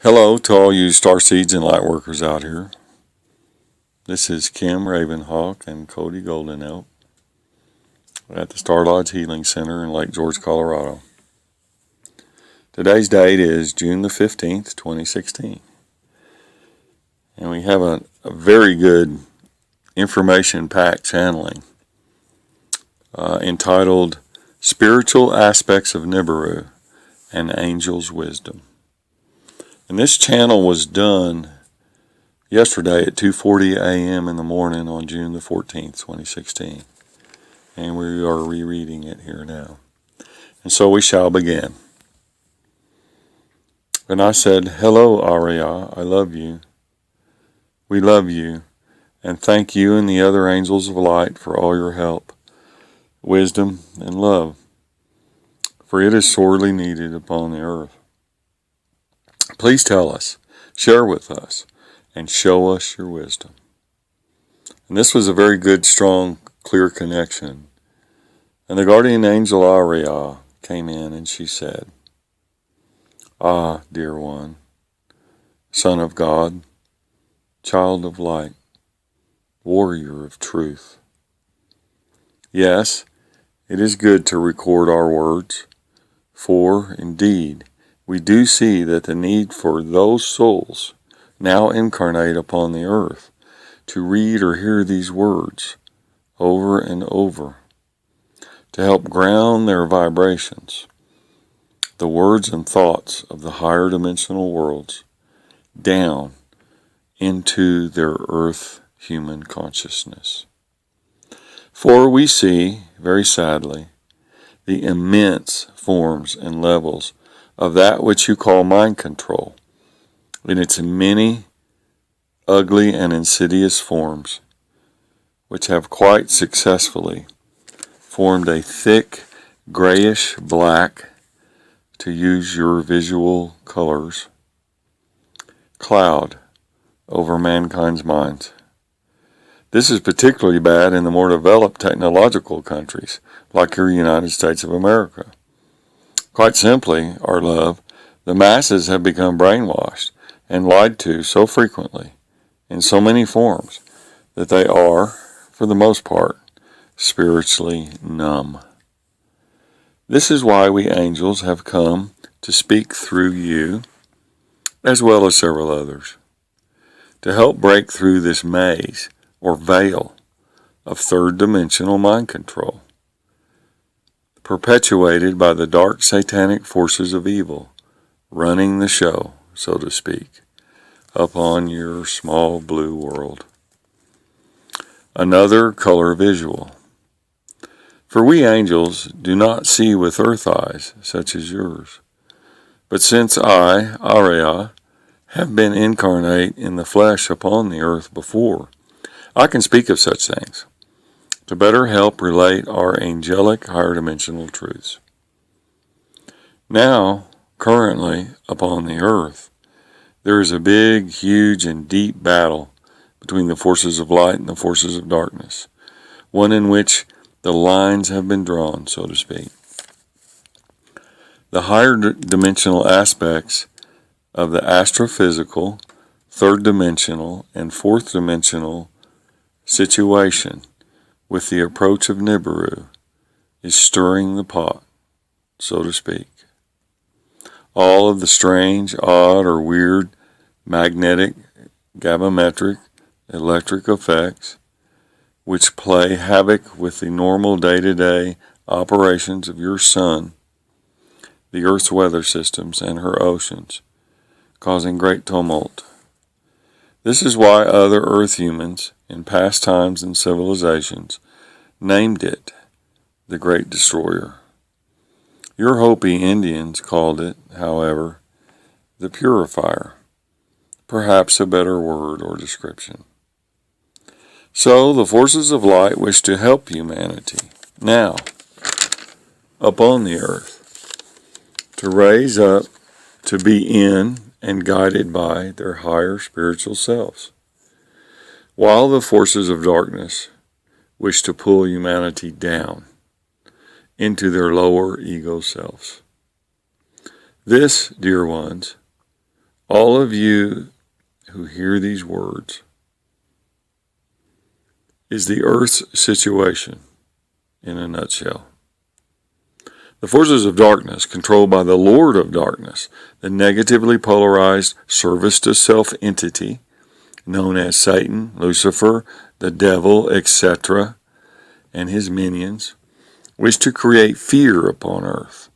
Hello to all you starseeds and light workers out here. This is Kim Ravenhawk and Cody Goldenelk at the Star Lodge Healing Center in Lake George, Colorado. Today's date is June the 15th, 2016. And we have a very good information-packed channeling entitled Spiritual Aspects of Nibiru and Angel's Wisdom. And this channel was done yesterday at 2:40 a.m. in the morning on June the 14th, 2016. And we are rereading it here now. And so we shall begin. And I said, "Hello, ArReAh, I love you. We love you, and thank you and the other angels of light for all your help, wisdom, and love, for it is sorely needed upon the earth. Please tell us, share with us, and show us your wisdom." And this was a very good, strong, clear connection. And the guardian angel ArReAh came in and she said, "Ah, dear one, Son of God, child of light, warrior of truth. Yes, it is good to record our words, for, indeed, we do see that the need for those souls now incarnate upon the earth to read or hear these words over and over, to help ground their vibrations, the words and thoughts of the higher dimensional worlds, down into their earth human consciousness. For we see, very sadly, the immense forms and levels of that which you call mind control, in its many ugly and insidious forms, which have quite successfully formed a thick grayish black, to use your visual colors, cloud over mankind's minds. This is particularly bad in the more developed technological countries, like your United States of America. Quite simply, our love, the masses have become brainwashed and lied to so frequently, in so many forms, that they are, for the most part, spiritually numb. This is why we angels have come to speak through you, as well as several others, to help break through this maze or veil of third-dimensional mind control, perpetuated by the dark satanic forces of evil, running the show, so to speak, upon your small blue world. Another color visual. For we angels do not see with earth eyes such as yours. But since I, ArReAh, have been incarnate in the flesh upon the earth before, I can speak of such things, to better help relate our angelic higher dimensional truths. Now, currently, upon the earth, there is a big, huge, and deep battle between the forces of light and the forces of darkness, one in which the lines have been drawn, so to speak. The higher dimensional aspects of the astrophysical, third dimensional, and fourth dimensional situation with the approach of Nibiru is stirring the pot, so to speak. All of the strange, odd, or weird magnetic, gabometric, electric effects which play havoc with the normal day-to-day operations of your sun, the Earth's weather systems, and her oceans, causing great tumult. This is why other Earth humans, in past times and civilizations, named it the Great Destroyer. Your Hopi Indians called it, however, the Purifier, perhaps a better word or description. So the forces of light wish to help humanity now upon the earth, to raise up, to be in and guided by their higher spiritual selves, while the forces of darkness wish to pull humanity down into their lower ego selves. This, dear ones, All of you who hear these words is the earth's situation in a nutshell. The forces of darkness, controlled by the Lord of darkness, the negatively polarized service to self entity, known as Satan, Lucifer, the devil, etc., and his minions, wish to create fear upon earth.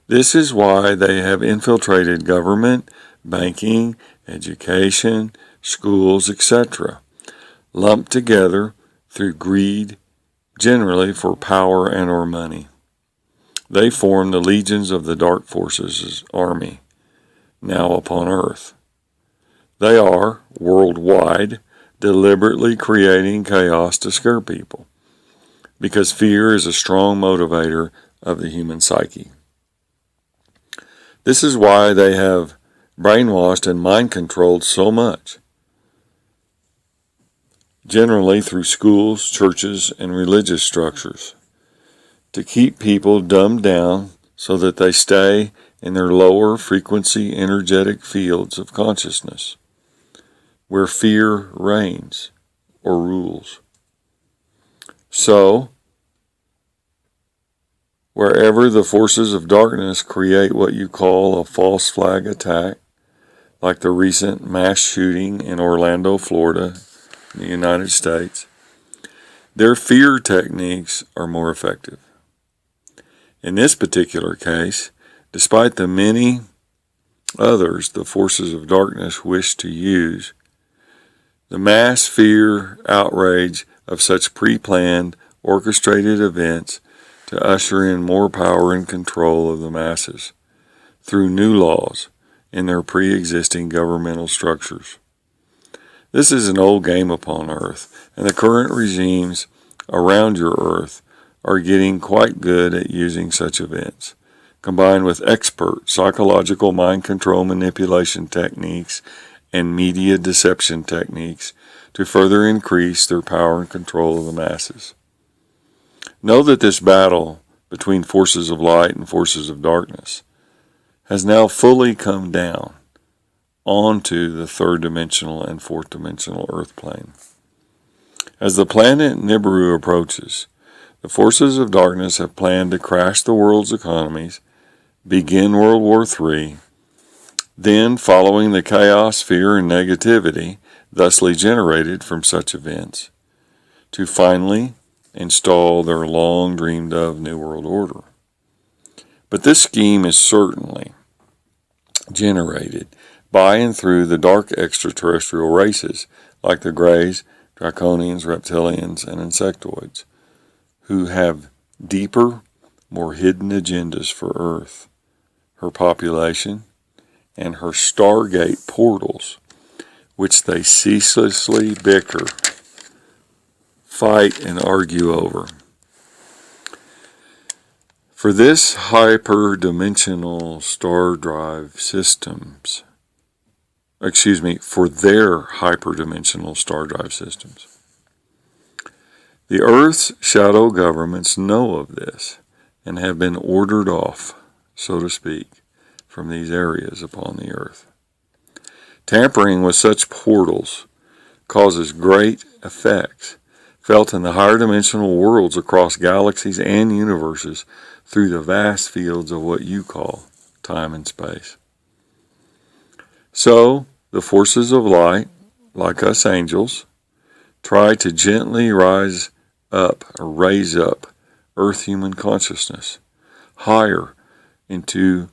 This is why they have infiltrated government, banking, education, schools, etc., lumped together through greed, generally for power and or money. They form the legions of the dark forces' army, now upon earth. They are, worldwide, deliberately creating chaos to scare people, because fear is a strong motivator of the human psyche. This is why they have brainwashed and mind-controlled so much, generally through schools, churches, and religious structures, to keep people dumbed down so that they stay in their lower frequency energetic fields of consciousness, where fear reigns or rules. So, wherever the forces of darkness create what you call a false flag attack, like the recent mass shooting in Orlando, Florida, in the United States, their fear techniques are more effective. In this particular case, despite the many others the forces of darkness wish to use, the mass fear outrage of such pre-planned, orchestrated events to usher in more power and control of the masses through new laws in their pre-existing governmental structures. This is an old game upon earth, and the current regimes around your earth are getting quite good at using such events, combined with expert psychological mind control manipulation techniques and media deception techniques to further increase their power and control of the masses. Know that this battle between forces of light and forces of darkness has now fully come down onto the third dimensional and fourth dimensional earth plane. As the planet Nibiru approaches, the forces of darkness have planned to crash the world's economies, begin World War III, then, following the chaos, fear, and negativity thusly generated from such events, to finally install their long dreamed of New World Order. But this scheme is certainly generated by and through the dark extraterrestrial races like the Greys, Draconians, Reptilians, and Insectoids, who have deeper, more hidden agendas for Earth, her population, and her stargate portals, which they ceaselessly bicker, fight, and argue over. For this hyperdimensional star drive systems, for their hyperdimensional star drive systems. The Earth's shadow governments know of this and have been ordered off, so to speak, from these areas upon the Earth. Tampering with such portals causes great effects felt in the higher dimensional worlds across galaxies and universes through the vast fields of what you call time and space. So, the forces of light, like us angels, try to gently raise up Earth human consciousness higher into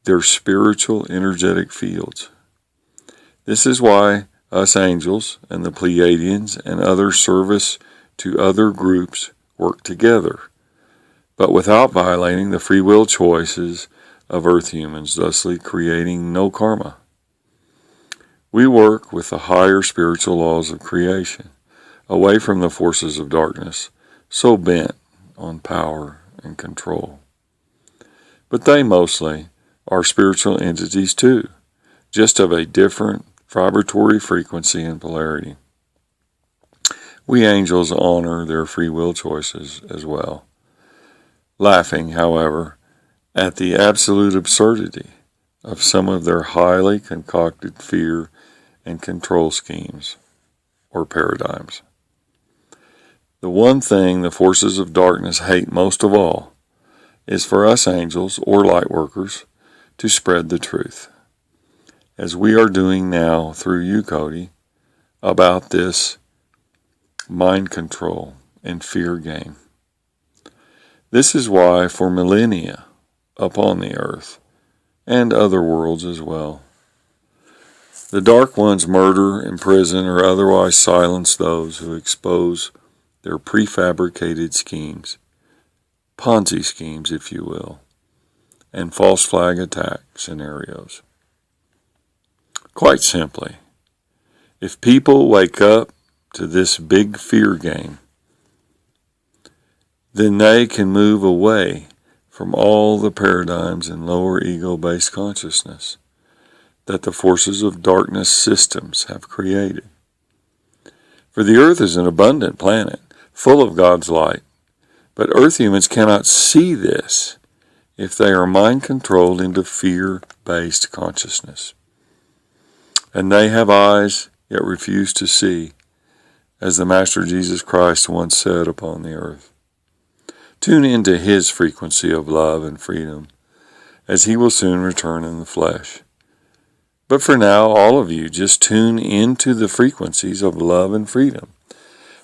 their spiritual energetic fields. This is why us angels and the Pleiadians and other service to other groups work together, but without violating the free will choices of Earth humans, thusly creating no karma. We work with the higher spiritual laws of creation, away from the forces of darkness, so bent on power and control. But they mostly are spiritual entities too, just of a different vibratory frequency and polarity. We angels honor their free will choices as well, laughing, however, at the absolute absurdity of some of their highly concocted fear and control schemes or paradigms. The one thing the forces of darkness hate most of all is for us angels or light workers to spread the truth, as we are doing now through you, Cody, about this mind control and fear game. This is why for millennia upon the earth, and other worlds as well, the Dark Ones murder, imprison, or otherwise silence those who expose their prefabricated schemes, Ponzi schemes, if you will, and false flag attack scenarios. Quite simply, if people wake up to this big fear game, then they can move away from all the paradigms in lower ego-based consciousness that the forces of darkness systems have created. For the earth is an abundant planet, full of God's light, but earth humans cannot see this if they are mind-controlled into fear-based consciousness. And they have eyes, yet refuse to see, as the Master Jesus Christ once said upon the earth. Tune into his frequency of love and freedom, as he will soon return in the flesh. But for now, all of you, just tune into the frequencies of love and freedom.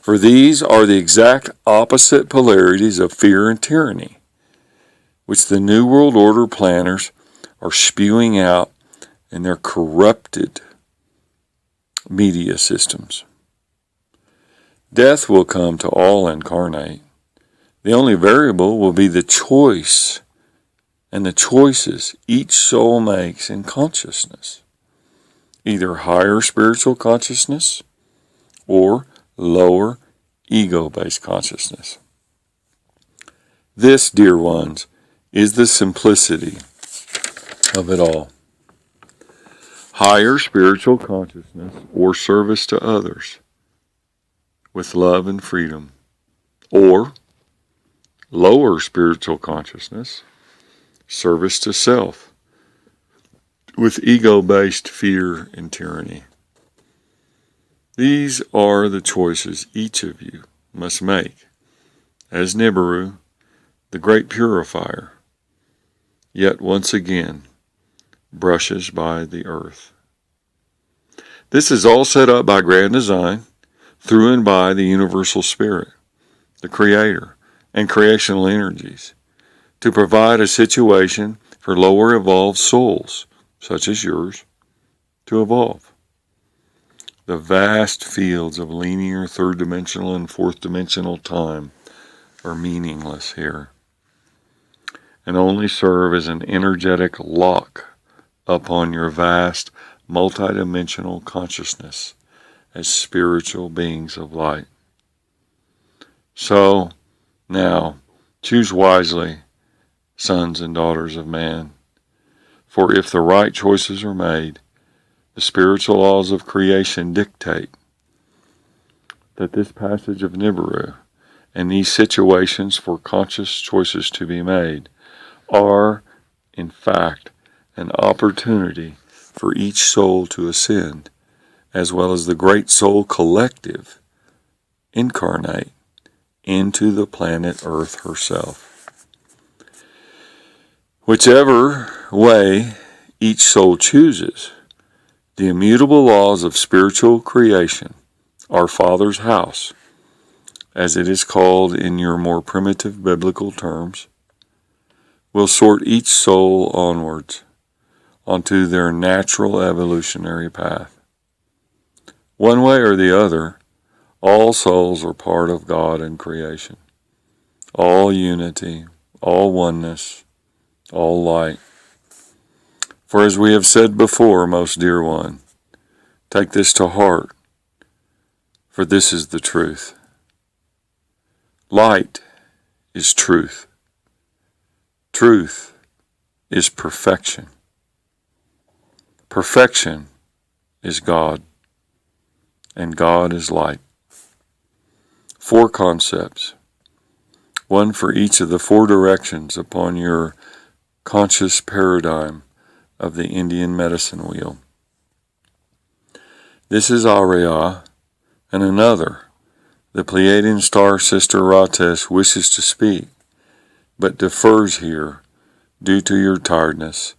For these are the exact opposite polarities of fear and tyranny, which the New World Order planners are spewing out in their corrupted media systems. Death will come to all incarnate. The only variable will be the choice and the choices each soul makes in consciousness, either higher spiritual consciousness or lower ego-based consciousness. This, dear ones, is the simplicity of it all. Higher spiritual consciousness or service to others with love and freedom, or lower spiritual consciousness, service to self with ego-based fear and tyranny. These are the choices each of you must make, as Nibiru, the great purifier, yet once again brushes by the earth. This is all set up by grand design, through and by the universal spirit, the creator, and creational energies, to provide a situation for lower evolved souls, such as yours, to evolve. The vast fields of linear third-dimensional and fourth-dimensional time are meaningless here, and only serve as an energetic lock upon your vast multidimensional consciousness as spiritual beings of light. So, now, choose wisely, sons and daughters of man, for if the right choices are made, the spiritual laws of creation dictate that this passage of Nibiru and these situations for conscious choices to be made are, in fact, an opportunity for each soul to ascend, as well as the great soul collective incarnate into the planet Earth herself. Whichever way each soul chooses, the immutable laws of spiritual creation, our Father's house, as it is called in your more primitive biblical terms, will sort each soul onwards onto their natural evolutionary path. One way or the other, all souls are part of God and creation. All unity, all oneness, all light. For as we have said before, most dear one, take this to heart, for this is the truth. Light is truth. Truth is perfection. Perfection is God, and God is light. 4 concepts, one for each of the 4 directions upon your conscious paradigm of the Indian medicine wheel. This is ArReAh, and another. The Pleiadian star sister Rates wishes to speak, but defers here due to your tiredness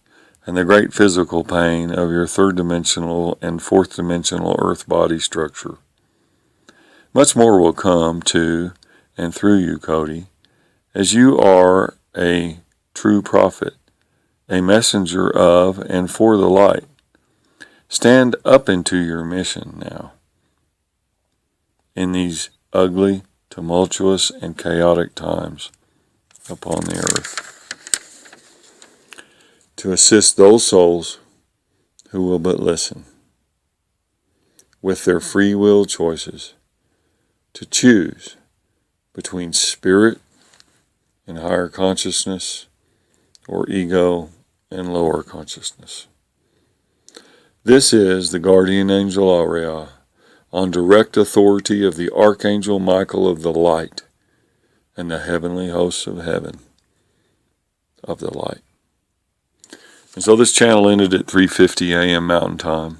and the great physical pain of your third-dimensional and fourth-dimensional earth body structure. Much more will come to and through you, Cody, as you are a true prophet, a messenger of and for the light. Stand up into your mission now. In these ugly, tumultuous, and chaotic times upon the earth, to assist those souls who will but listen, with their free will choices, to choose between spirit and higher consciousness, or ego and lower consciousness. This is the guardian angel ArReAh, on direct authority of the Archangel Michael of the light and the heavenly hosts of heaven of the light. And so this channel ended at 3:50 a.m. Mountain Time.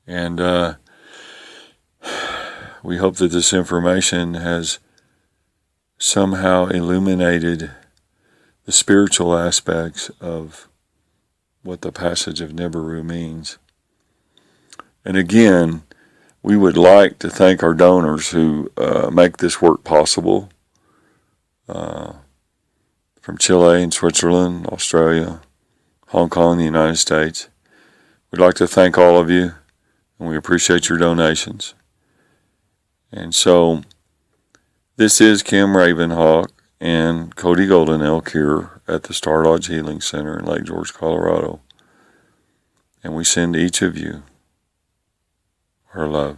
And we hope that this information has somehow illuminated the spiritual aspects of what the passage of Nibiru means. And again, we would like to thank our donors who make this work possible, from Chile and Switzerland, Australia, Hong Kong, the United States. We'd like to thank all of you, and we appreciate your donations. And so, this is Kim Ravenhawk and Cody Golden Elk here at the Star Lodge Healing Center in Lake George, Colorado. And we send each of you our love.